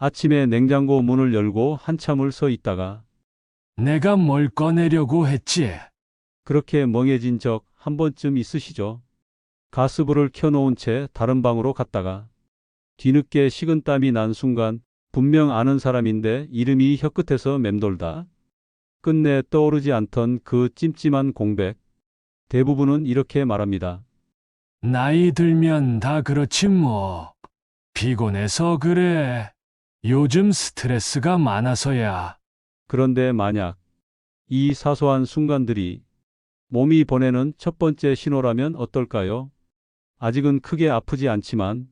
아침에 냉장고 문을 열고 한참을 서 있다가 내가 뭘 꺼내려고 했지? 그렇게 멍해진 적 한 번쯤 있으시죠? 가스불을 켜놓은 채 다른 방으로 갔다가 뒤늦게 식은땀이 난 순간 분명 아는 사람인데 이름이 혀끝에서 맴돌다 끝내 떠오르지 않던 그 찜찜한 공백. 대부분은 이렇게 말합니다. 나이 들면 다 그렇지 뭐. 피곤해서 그래. 요즘 스트레스가 많아서야. 그런데 만약 이 사소한 순간들이 몸이 보내는 첫 번째 신호라면 어떨까요? 아직은 크게 아프지 않지만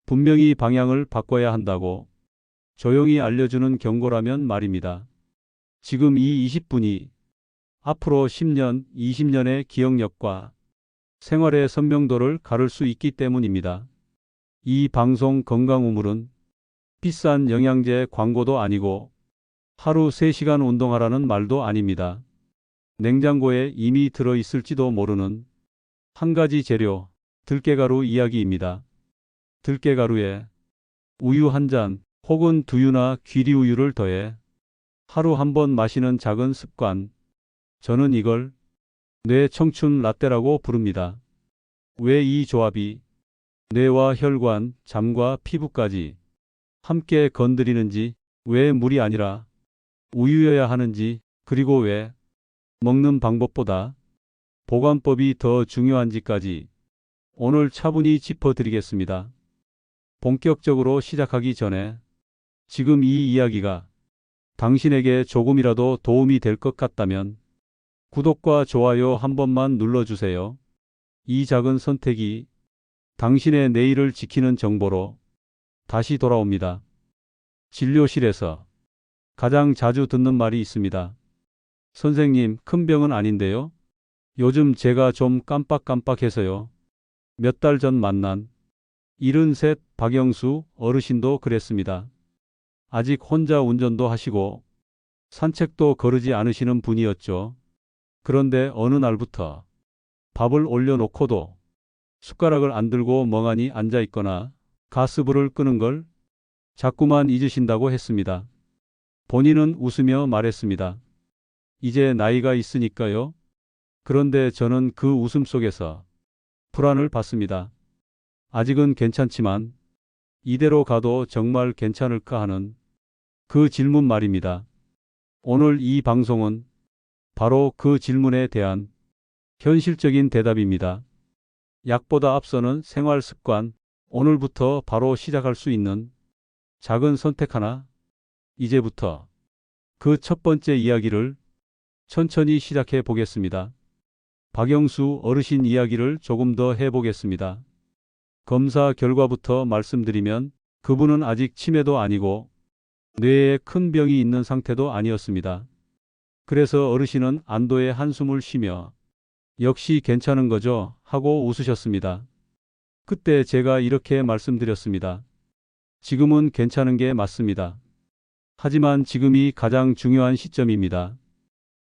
분명히 방향을 바꿔야 한다고 조용히 알려주는 경고라면 말입니다. 지금 이 20분이 앞으로 10년, 20년의 기억력과 생활의 선명도를 가를 수 있기 때문입니다. 이 방송 건강우물은 비싼 영양제 광고도 아니고 하루 3시간 운동하라는 말도 아닙니다. 냉장고에 이미 들어있을지도 모르는 한 가지 재료, 들깨가루 이야기입니다. 들깨가루에 우유 한 잔 혹은 두유나 귀리우유를 더해 하루 한 번 마시는 작은 습관. 저는 이걸 뇌 청춘 라떼라고 부릅니다. 왜 이 조합이 뇌와 혈관, 잠과 피부까지 함께 건드리는지, 왜 물이 아니라 우유여야 하는지, 그리고 왜 먹는 방법보다 보관법이 더 중요한지까지 오늘 차분히 짚어드리겠습니다. 본격적으로 시작하기 전에 지금 이 이야기가 당신에게 조금이라도 도움이 될 것 같다면 구독과 좋아요 한 번만 눌러주세요. 이 작은 선택이 당신의 내일을 지키는 정보로 다시 돌아옵니다. 진료실에서 가장 자주 듣는 말이 있습니다. 선생님, 큰 병은 아닌데요? 요즘 제가 좀 깜빡깜빡해서요. 몇 달 전 만난 73 박영수 어르신도 그랬습니다. 아직 혼자 운전도 하시고 산책도 거르지 않으시는 분이었죠. 그런데 어느 날부터 밥을 올려놓고도 숟가락을 안 들고 멍하니 앉아 있거나 가스불을 끄는 걸 자꾸만 잊으신다고 했습니다. 본인은 웃으며 말했습니다. 이제 나이가 있으니까요. 그런데 저는 그 웃음 속에서 불안을 받습니다. 아직은 괜찮지만 이대로 가도 정말 괜찮을까 하는 그 질문 말입니다. 오늘 이 방송은 바로 그 질문에 대한 현실적인 대답입니다. 약보다 앞서는 생활 습관, 오늘부터 바로 시작할 수 있는 작은 선택 하나, 이제부터 그 첫 번째 이야기를 천천히 시작해 보겠습니다. 박영수 어르신 이야기를 조금 더 해보겠습니다. 검사 결과부터 말씀드리면 그분은 아직 치매도 아니고 뇌에 큰 병이 있는 상태도 아니었습니다. 그래서 어르신은 안도의 한숨을 쉬며 역시 괜찮은 거죠? 하고 웃으셨습니다. 그때 제가 이렇게 말씀드렸습니다. 지금은 괜찮은 게 맞습니다. 하지만 지금이 가장 중요한 시점입니다.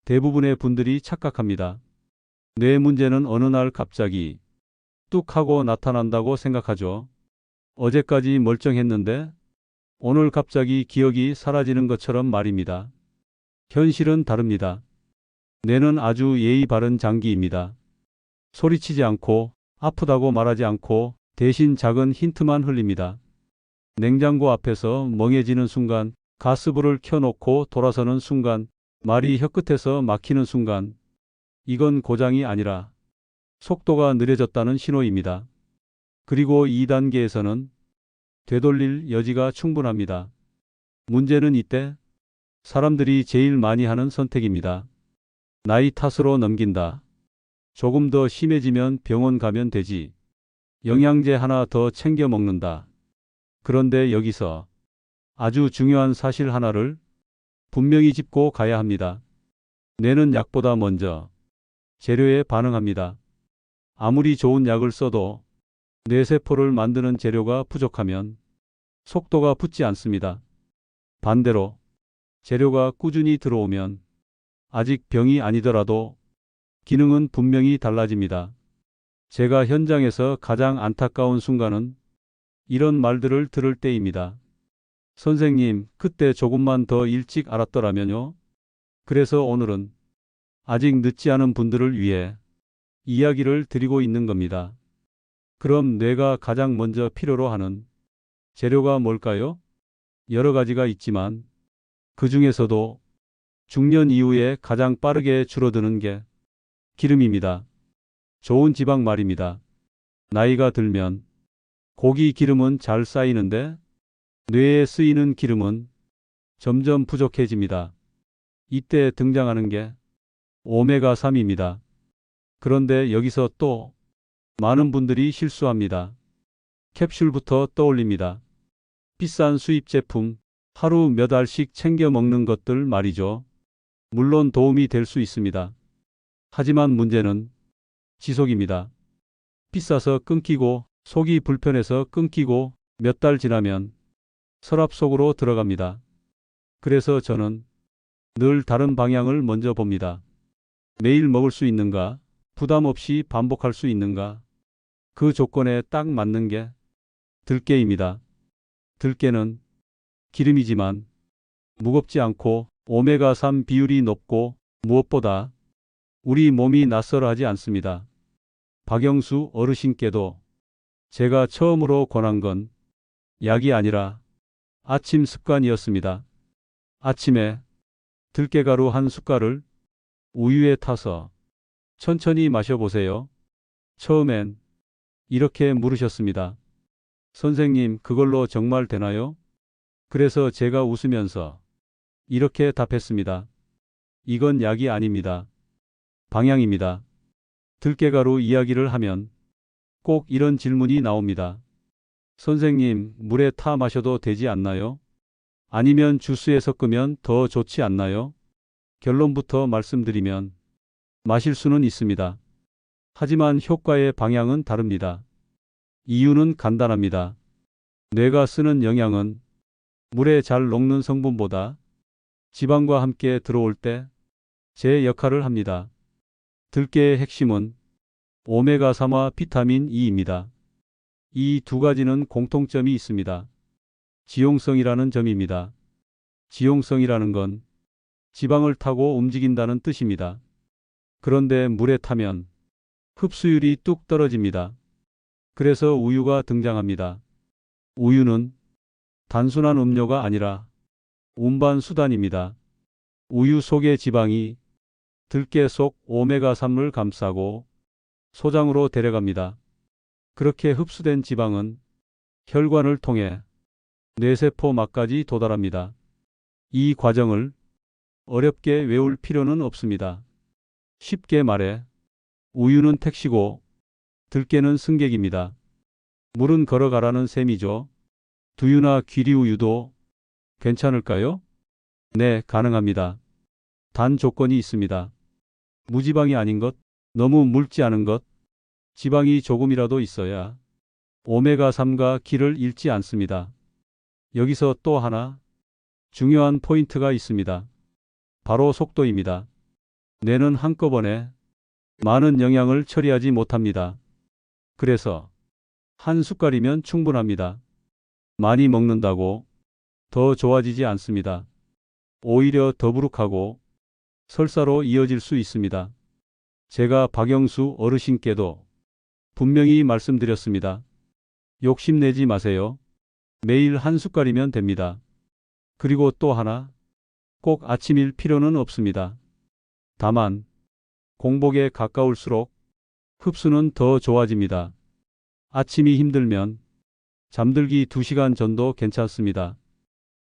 대부분의 분들이 착각합니다. 뇌 문제는 어느 날 갑자기 뚝 하고 나타난다고 생각하죠. 어제까지 멀쩡했는데 오늘 갑자기 기억이 사라지는 것처럼 말입니다. 현실은 다릅니다. 뇌는 아주 예의 바른 장기입니다. 소리치지 않고 아프다고 말하지 않고 대신 작은 힌트만 흘립니다. 냉장고 앞에서 멍해지는 순간, 가스불을 켜놓고 돌아서는 순간, 말이 혀끝에서 막히는 순간, 이건 고장이 아니라 속도가 느려졌다는 신호입니다. 그리고 2단계에서는 되돌릴 여지가 충분합니다. 문제는 이때 사람들이 제일 많이 하는 선택입니다. 나이 탓으로 넘긴다. 조금 더 심해지면 병원 가면 되지. 영양제 하나 더 챙겨 먹는다. 그런데 여기서 아주 중요한 사실 하나를 분명히 짚고 가야 합니다. 뇌는 약보다 먼저 재료에 반응합니다. 아무리 좋은 약을 써도 뇌세포를 만드는 재료가 부족하면 속도가 붙지 않습니다. 반대로 재료가 꾸준히 들어오면 아직 병이 아니더라도 기능은 분명히 달라집니다. 제가 현장에서 가장 안타까운 순간은 이런 말들을 들을 때입니다. 선생님, 그때 조금만 더 일찍 알았더라면요. 그래서 오늘은 아직 늦지 않은 분들을 위해 이야기를 드리고 있는 겁니다. 그럼 뇌가 가장 먼저 필요로 하는 재료가 뭘까요? 여러 가지가 있지만 그 중에서도 중년 이후에 가장 빠르게 줄어드는 게 기름입니다. 좋은 지방 말입니다. 나이가 들면 고기 기름은 잘 쌓이는데 뇌에 쓰이는 기름은 점점 부족해집니다. 이때 등장하는 게 오메가3입니다. 그런데 여기서 또 많은 분들이 실수합니다. 캡슐부터 떠올립니다. 비싼 수입 제품, 하루 몇 알씩 챙겨 먹는 것들 말이죠. 물론 도움이 될 수 있습니다. 하지만 문제는 지속입니다. 비싸서 끊기고 속이 불편해서 끊기고 몇 달 지나면 서랍 속으로 들어갑니다. 그래서 저는 늘 다른 방향을 먼저 봅니다. 매일 먹을 수 있는가? 부담 없이 반복할 수 있는가? 그 조건에 딱 맞는 게 들깨입니다. 들깨는 기름이지만 무겁지 않고 오메가3 비율이 높고 무엇보다 우리 몸이 낯설어하지 않습니다. 박영수 어르신께도 제가 처음으로 권한 건 약이 아니라 아침 습관이었습니다. 아침에 들깨가루 한 숟갈을 우유에 타서 천천히 마셔보세요. 처음엔 이렇게 물으셨습니다. 선생님, 그걸로 정말 되나요? 그래서 제가 웃으면서 이렇게 답했습니다. 이건 약이 아닙니다. 방향입니다. 들깨가루 이야기를 하면 꼭 이런 질문이 나옵니다. 선생님, 물에 타 마셔도 되지 않나요? 아니면 주스에 섞으면 더 좋지 않나요? 결론부터 말씀드리면 마실 수는 있습니다. 하지만 효과의 방향은 다릅니다. 이유는 간단합니다. 뇌가 쓰는 영양은 물에 잘 녹는 성분보다 지방과 함께 들어올 때 제 역할을 합니다. 들깨의 핵심은 오메가3와 비타민 E입니다. 이 두 가지는 공통점이 있습니다. 지용성이라는 점입니다. 지용성이라는 건 지방을 타고 움직인다는 뜻입니다. 그런데 물에 타면 흡수율이 뚝 떨어집니다. 그래서 우유가 등장합니다. 우유는 단순한 음료가 아니라 운반 수단입니다. 우유 속의 지방이 들깨 속 오메가3을 감싸고 소장으로 데려갑니다. 그렇게 흡수된 지방은 혈관을 통해 뇌세포 막까지 도달합니다. 이 과정을 어렵게 외울 필요는 없습니다. 쉽게 말해 우유는 택시고 들깨는 승객입니다. 물은 걸어가라는 셈이죠. 두유나 귀리우유도 괜찮을까요? 네, 가능합니다. 단 조건이 있습니다. 무지방이 아닌 것, 너무 묽지 않은 것, 지방이 조금이라도 있어야 오메가3과 기를 잃지 않습니다. 여기서 또 하나 중요한 포인트가 있습니다. 바로 속도입니다. 뇌는 한꺼번에 많은 영양을 처리하지 못합니다. 그래서 한 숟갈이면 충분합니다. 많이 먹는다고 더 좋아지지 않습니다. 오히려 더부룩하고 설사로 이어질 수 있습니다. 제가 박영수 어르신께도 분명히 말씀드렸습니다. 욕심내지 마세요. 매일 한 숟갈이면 됩니다. 그리고 또 하나, 꼭 아침일 필요는 없습니다. 다만 공복에 가까울수록 흡수는 더 좋아집니다. 아침이 힘들면 잠들기 2시간 전도 괜찮습니다.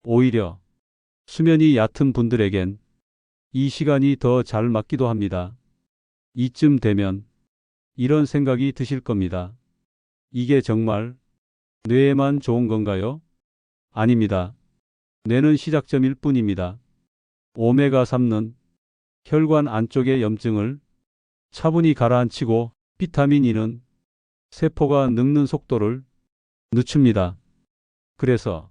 오히려 수면이 얕은 분들에겐 이 시간이 더 잘 맞기도 합니다. 이쯤 되면 이런 생각이 드실 겁니다. 이게 정말 뇌에만 좋은 건가요? 아닙니다. 뇌는 시작점일 뿐입니다. 오메가3는 혈관 안쪽의 염증을 차분히 가라앉히고 비타민 E는 세포가 늙는 속도를 늦춥니다. 그래서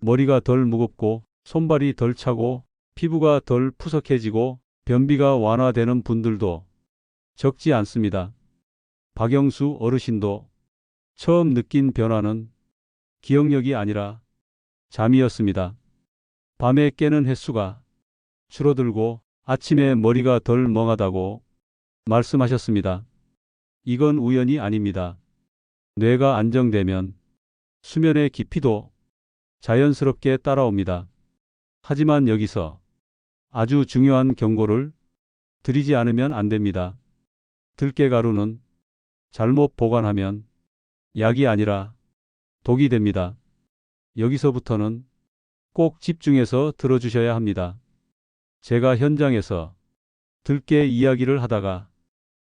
머리가 덜 무겁고 손발이 덜 차고 피부가 덜 푸석해지고 변비가 완화되는 분들도 적지 않습니다. 박영수 어르신도 처음 느낀 변화는 기억력이 아니라 잠이었습니다. 밤에 깨는 횟수가 줄어들고 아침에 머리가 덜 멍하다고 말씀하셨습니다. 이건 우연이 아닙니다. 뇌가 안정되면 수면의 깊이도 자연스럽게 따라옵니다. 하지만 여기서 아주 중요한 경고를 드리지 않으면 안 됩니다. 들깨가루는 잘못 보관하면 약이 아니라 독이 됩니다. 여기서부터는 꼭 집중해서 들어주셔야 합니다. 제가 현장에서 들깨 이야기를 하다가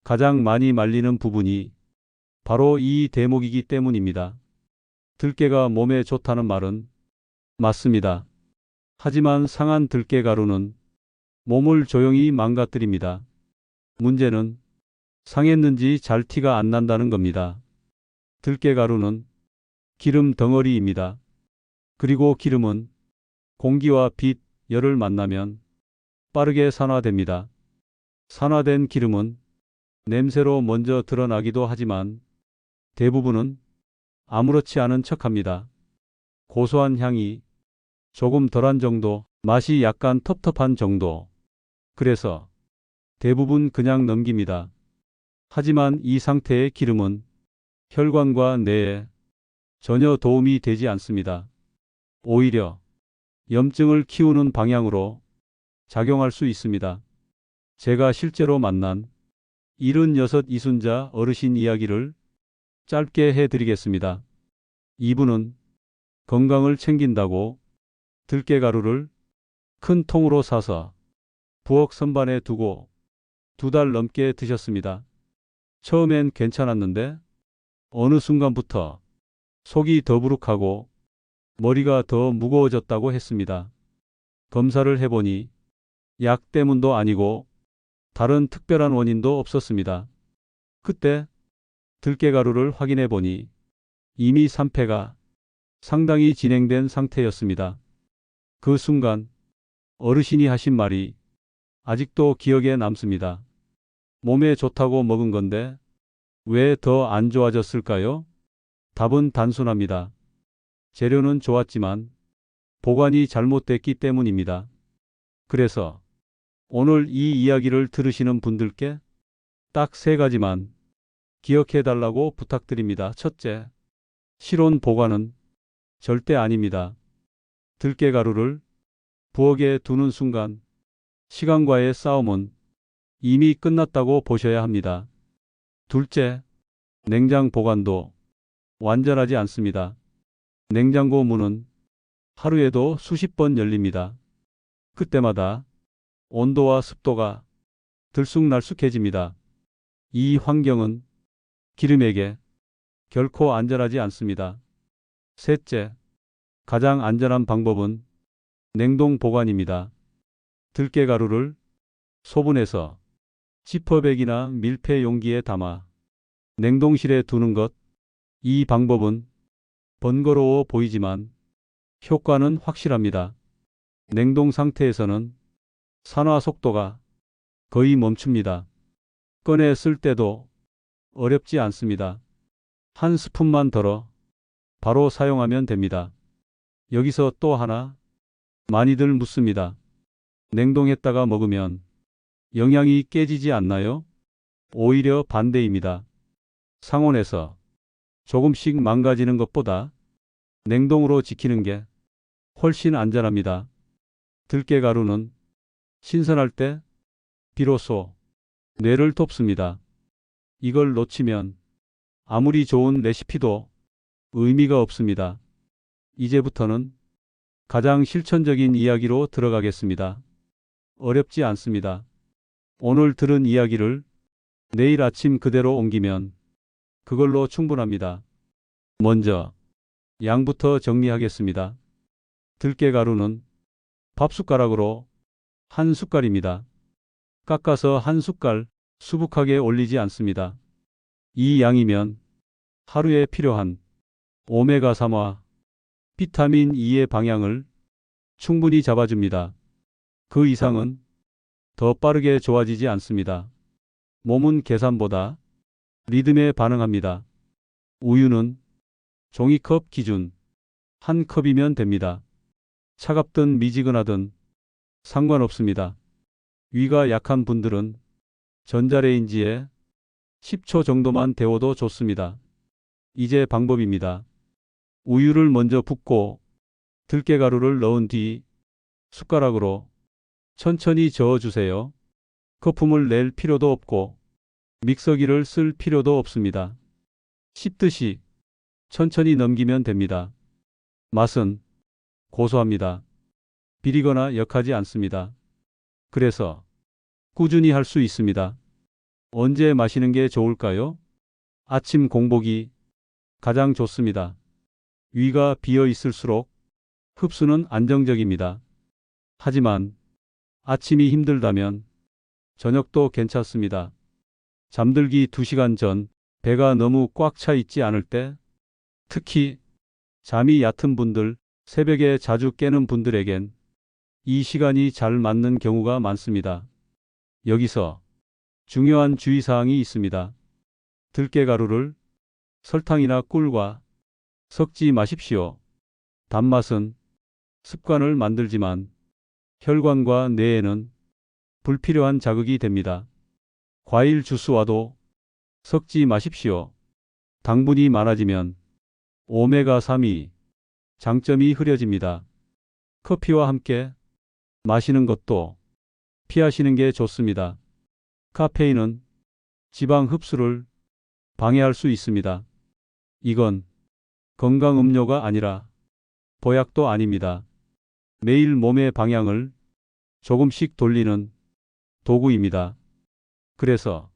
가장 많이 말리는 부분이 바로 이 대목이기 때문입니다. 들깨가 몸에 좋다는 말은 맞습니다. 하지만 상한 들깨가루는 몸을 조용히 망가뜨립니다. 문제는 상했는지 잘 티가 안 난다는 겁니다. 들깨가루는 기름 덩어리입니다. 그리고 기름은 공기와 빛, 열을 만나면 빠르게 산화됩니다. 산화된 기름은 냄새로 먼저 드러나기도 하지만 대부분은 아무렇지 않은 척합니다. 고소한 향이 조금 덜한 정도, 맛이 약간 텁텁한 정도. 그래서 대부분 그냥 넘깁니다. 하지만 이 상태의 기름은 혈관과 뇌에 전혀 도움이 되지 않습니다. 오히려 염증을 키우는 방향으로 작용할 수 있습니다. 제가 실제로 만난 76 이순자 어르신 이야기를 짧게 해드리겠습니다. 이분은 건강을 챙긴다고 들깨가루를 큰 통으로 사서 부엌 선반에 두고 2달 넘게 드셨습니다. 처음엔 괜찮았는데 어느 순간부터 속이 더부룩하고 머리가 더 무거워졌다고 했습니다. 검사를 해보니 약 때문도 아니고 다른 특별한 원인도 없었습니다. 그때 들깨가루를 확인해 보니 이미 산패가 상당히 진행된 상태였습니다. 그 순간 어르신이 하신 말이 아직도 기억에 남습니다. 몸에 좋다고 먹은 건데 왜 더 안 좋아졌을까요? 답은 단순합니다. 재료는 좋았지만 보관이 잘못됐기 때문입니다. 그래서 오늘 이 이야기를 들으시는 분들께 딱 3가지만 기억해 달라고 부탁드립니다. 첫째, 실온 보관은 절대 아닙니다. 들깨가루를 부엌에 두는 순간 시간과의 싸움은 이미 끝났다고 보셔야 합니다. 둘째, 냉장 보관도 완전하지 않습니다. 냉장고 문은 하루에도 수십 번 열립니다. 그때마다 온도와 습도가 들쑥날쑥해집니다. 이 환경은 기름에게 결코 안전하지 않습니다. 셋째, 가장 안전한 방법은 냉동 보관입니다. 들깨가루를 소분해서 지퍼백이나 밀폐 용기에 담아 냉동실에 두는 것. 이 방법은 번거로워 보이지만 효과는 확실합니다. 냉동 상태에서는 산화 속도가 거의 멈춥니다. 꺼내 쓸 때도 어렵지 않습니다. 한 스푼만 덜어 바로 사용하면 됩니다. 여기서 또 하나 많이들 묻습니다. 냉동했다가 먹으면 영양이 깨지지 않나요? 오히려 반대입니다. 상온에서 조금씩 망가지는 것보다 냉동으로 지키는 게 훨씬 안전합니다. 들깨가루는 신선할 때 비로소 뇌를 돕습니다. 이걸 놓치면 아무리 좋은 레시피도 의미가 없습니다. 이제부터는 가장 실천적인 이야기로 들어가겠습니다. 어렵지 않습니다. 오늘 들은 이야기를 내일 아침 그대로 옮기면 그걸로 충분합니다. 먼저 양부터 정리하겠습니다. 들깨가루는 밥숟가락으로 한 숟갈입니다. 깎아서 한 숟갈 수북하게 올리지 않습니다. 이 양이면 하루에 필요한 오메가3와 비타민 E의 방향을 충분히 잡아줍니다. 그 이상은 더 빠르게 좋아지지 않습니다. 몸은 계산보다 리듬에 반응합니다. 우유는 종이컵 기준 한 컵이면 됩니다. 차갑든 미지근하든 상관없습니다. 위가 약한 분들은 전자레인지에 10초 정도만 데워도 좋습니다. 이제 방법입니다. 우유를 먼저 붓고 들깨가루를 넣은 뒤 숟가락으로 천천히 저어주세요. 거품을 낼 필요도 없고 믹서기를 쓸 필요도 없습니다. 씹듯이 천천히 넘기면 됩니다. 맛은 고소합니다. 비리거나 역하지 않습니다. 그래서 꾸준히 할 수 있습니다. 언제 마시는 게 좋을까요? 아침 공복이 가장 좋습니다. 위가 비어 있을수록 흡수는 안정적입니다. 하지만 아침이 힘들다면 저녁도 괜찮습니다. 잠들기 2시간 전, 배가 너무 꽉 차 있지 않을 때, 특히 잠이 얕은 분들, 새벽에 자주 깨는 분들에겐 이 시간이 잘 맞는 경우가 많습니다. 여기서 중요한 주의사항이 있습니다. 들깨가루를 설탕이나 꿀과 섞지 마십시오. 단맛은 습관을 만들지만 혈관과 뇌에는 불필요한 자극이 됩니다. 과일 주스와도 섞지 마십시오. 당분이 많아지면 오메가3이 장점이 흐려집니다. 커피와 함께 마시는 것도 피하시는 게 좋습니다. 카페인은 지방 흡수를 방해할 수 있습니다. 이건 건강 음료가 아니라 보약도 아닙니다. 매일 몸의 방향을 조금씩 돌리는 도구입니다. 그래서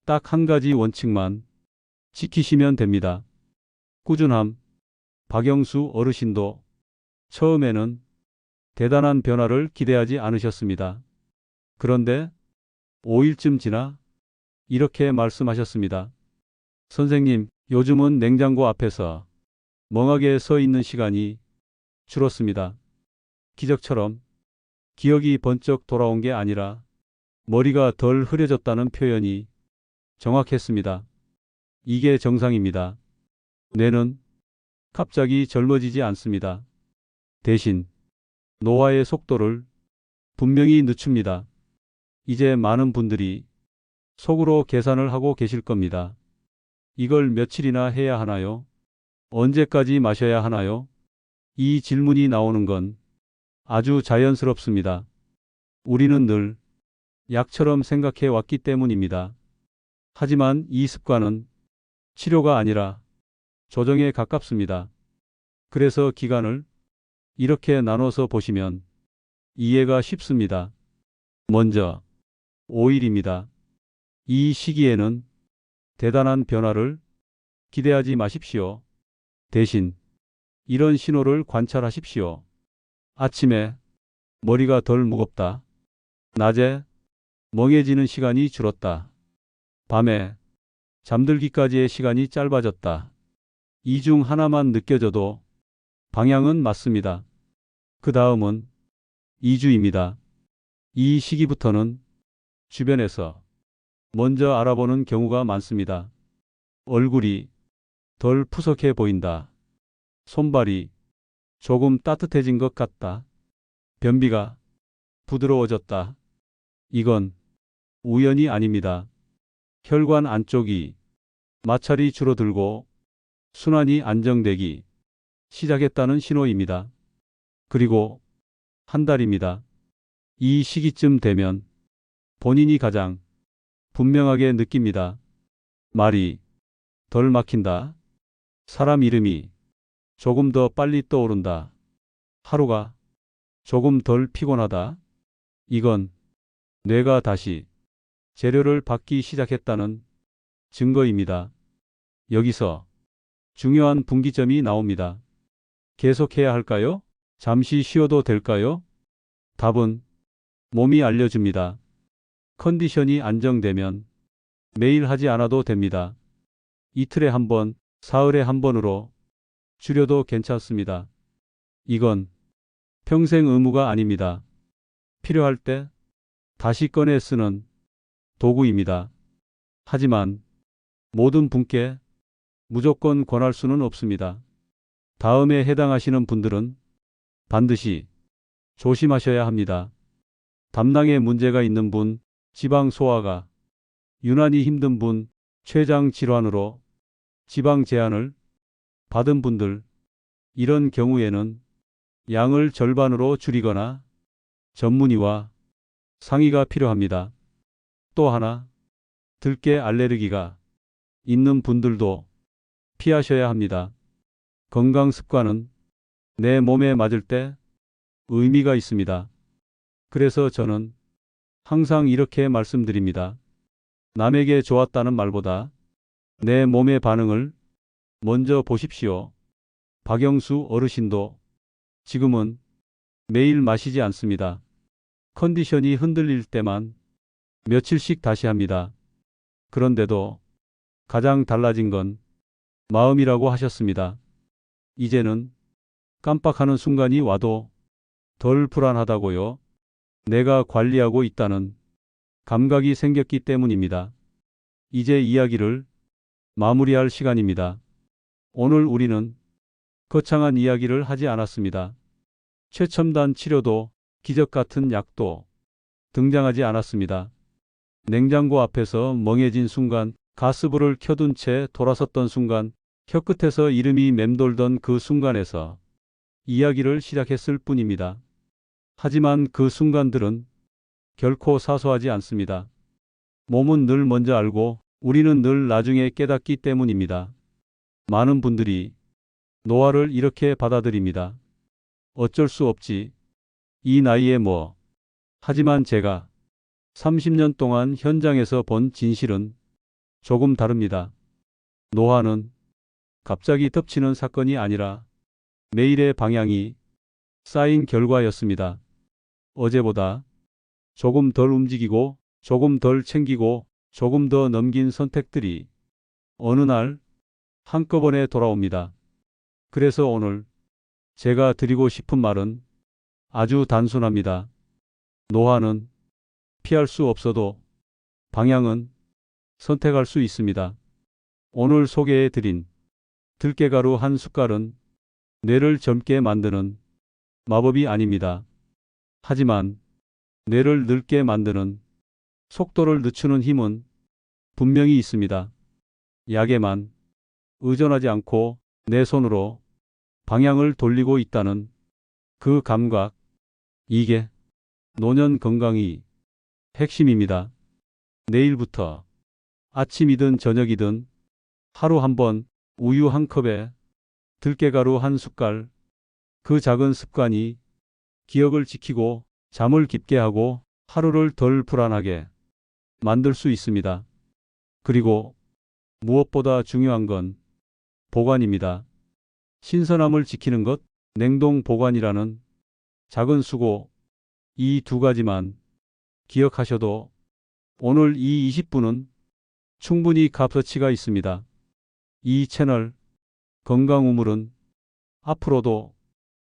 딱 한 가지 원칙만 지키시면 됩니다. 꾸준함. 박영수 어르신도 처음에는 대단한 변화를 기대하지 않으셨습니다. 그런데 5일쯤 지나 이렇게 말씀하셨습니다. 선생님, 요즘은 냉장고 앞에서 멍하게 서 있는 시간이 줄었습니다. 기적처럼 기억이 번쩍 돌아온 게 아니라 머리가 덜 흐려졌다는 표현이 정확했습니다. 이게 정상입니다. 뇌는 갑자기 젊어지지 않습니다. 대신 노화의 속도를 분명히 늦춥니다. 이제 많은 분들이 속으로 계산을 하고 계실 겁니다. 이걸 며칠이나 해야 하나요? 언제까지 마셔야 하나요? 이 질문이 나오는 건 아주 자연스럽습니다. 우리는 늘 약처럼 생각해 왔기 때문입니다. 하지만 이 습관은 치료가 아니라 조정에 가깝습니다. 그래서 기간을 이렇게 나눠서 보시면 이해가 쉽습니다. 먼저 5일입니다. 이 시기에는 대단한 변화를 기대하지 마십시오. 대신 이런 신호를 관찰하십시오. 아침에 머리가 덜 무겁다. 낮에 멍해지는 시간이 줄었다. 밤에 잠들기까지의 시간이 짧아졌다. 이 중 하나만 느껴져도 방향은 맞습니다. 그 다음은 2주입니다. 이 시기부터는 주변에서 먼저 알아보는 경우가 많습니다. 얼굴이 덜 푸석해 보인다. 손발이 조금 따뜻해진 것 같다. 변비가 부드러워졌다. 이건 우연이 아닙니다. 혈관 안쪽이 마찰이 줄어들고 순환이 안정되기 시작했다는 신호입니다. 그리고 한 달입니다. 이 시기쯤 되면 본인이 가장 분명하게 느낍니다. 말이 덜 막힌다. 사람 이름이 조금 더 빨리 떠오른다. 하루가 조금 덜 피곤하다. 이건 뇌가 다시 재료를 받기 시작했다는 증거입니다. 여기서 중요한 분기점이 나옵니다. 계속해야 할까요? 잠시 쉬어도 될까요? 답은 몸이 알려줍니다. 컨디션이 안정되면 매일 하지 않아도 됩니다. 이틀에 한 번, 사흘에 한 번으로 줄여도 괜찮습니다. 이건 평생 의무가 아닙니다. 필요할 때 다시 꺼내 쓰는 도구입니다. 하지만 모든 분께 무조건 권할 수는 없습니다. 다음에 해당하시는 분들은 반드시 조심하셔야 합니다. 담낭에 문제가 있는 분, 지방 소화가 유난히 힘든 분, 췌장 질환으로 지방 제한을 받은 분들, 이런 경우에는 양을 절반으로 줄이거나 전문의와 상의가 필요합니다. 또 하나, 들깨 알레르기가 있는 분들도 피하셔야 합니다. 건강 습관은 내 몸에 맞을 때 의미가 있습니다. 그래서 저는 항상 이렇게 말씀드립니다. 남에게 좋았다는 말보다 내 몸의 반응을 먼저 보십시오. 박영수 어르신도 지금은 매일 마시지 않습니다. 컨디션이 흔들릴 때만 며칠씩 다시 합니다. 그런데도 가장 달라진 건 마음이라고 하셨습니다. 이제는 깜빡하는 순간이 와도 덜 불안하다고요. 내가 관리하고 있다는 감각이 생겼기 때문입니다. 이제 이야기를 마무리할 시간입니다. 오늘 우리는 거창한 이야기를 하지 않았습니다. 최첨단 치료도 기적 같은 약도 등장하지 않았습니다. 냉장고 앞에서 멍해진 순간, 가스불을 켜둔 채 돌아섰던 순간, 혀끝에서 이름이 맴돌던 그 순간에서 이야기를 시작했을 뿐입니다. 하지만 그 순간들은 결코 사소하지 않습니다. 몸은 늘 먼저 알고 우리는 늘 나중에 깨닫기 때문입니다. 많은 분들이 노화를 이렇게 받아들입니다. 어쩔 수 없지. 이 나이에 뭐. 하지만 제가 30년 동안 현장에서 본 진실은 조금 다릅니다. 노화는 갑자기 덮치는 사건이 아니라 매일의 방향이 쌓인 결과였습니다. 어제보다 조금 덜 움직이고, 조금 덜 챙기고, 조금 더 넘긴 선택들이 어느 날 한꺼번에 돌아옵니다. 그래서 오늘 제가 드리고 싶은 말은 아주 단순합니다. 노화는 피할 수 없어도 방향은 선택할 수 있습니다. 오늘 소개해 드린 들깨가루 한 숟갈은 뇌를 젊게 만드는 마법이 아닙니다. 하지만 뇌를 늙게 만드는 속도를 늦추는 힘은 분명히 있습니다. 약에만 의존하지 않고 내 손으로 방향을 돌리고 있다는 그 감각, 이게 노년 건강이 핵심입니다. 내일부터 아침이든 저녁이든 하루 한 번 우유 한 컵에 들깨가루 한 숟갈, 그 작은 습관이 기억을 지키고 잠을 깊게 하고 하루를 덜 불안하게 만들 수 있습니다. 그리고 무엇보다 중요한 건 보관입니다. 신선함을 지키는 것, 냉동 보관이라는 작은 수고, 이 두 가지만 기억하셔도 오늘 이 20분은 충분히 값어치가 있습니다. 이 채널 건강 우물은 앞으로도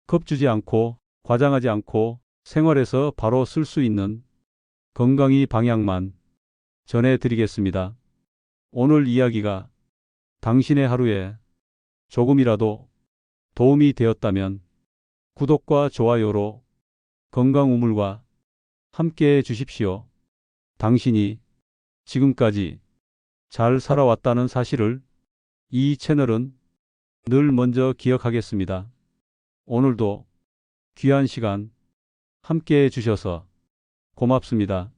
겁주지 않고 과장하지 않고 생활에서 바로 쓸 수 있는 건강이 방향만 전해드리겠습니다. 오늘 이야기가 당신의 하루에 조금이라도 도움이 되었다면 구독과 좋아요로 건강 우물과 함께 해 주십시오. 당신이 지금까지 잘 살아왔다는 사실을 이 채널은 늘 먼저 기억하겠습니다. 오늘도 귀한 시간 함께 해 주셔서 고맙습니다.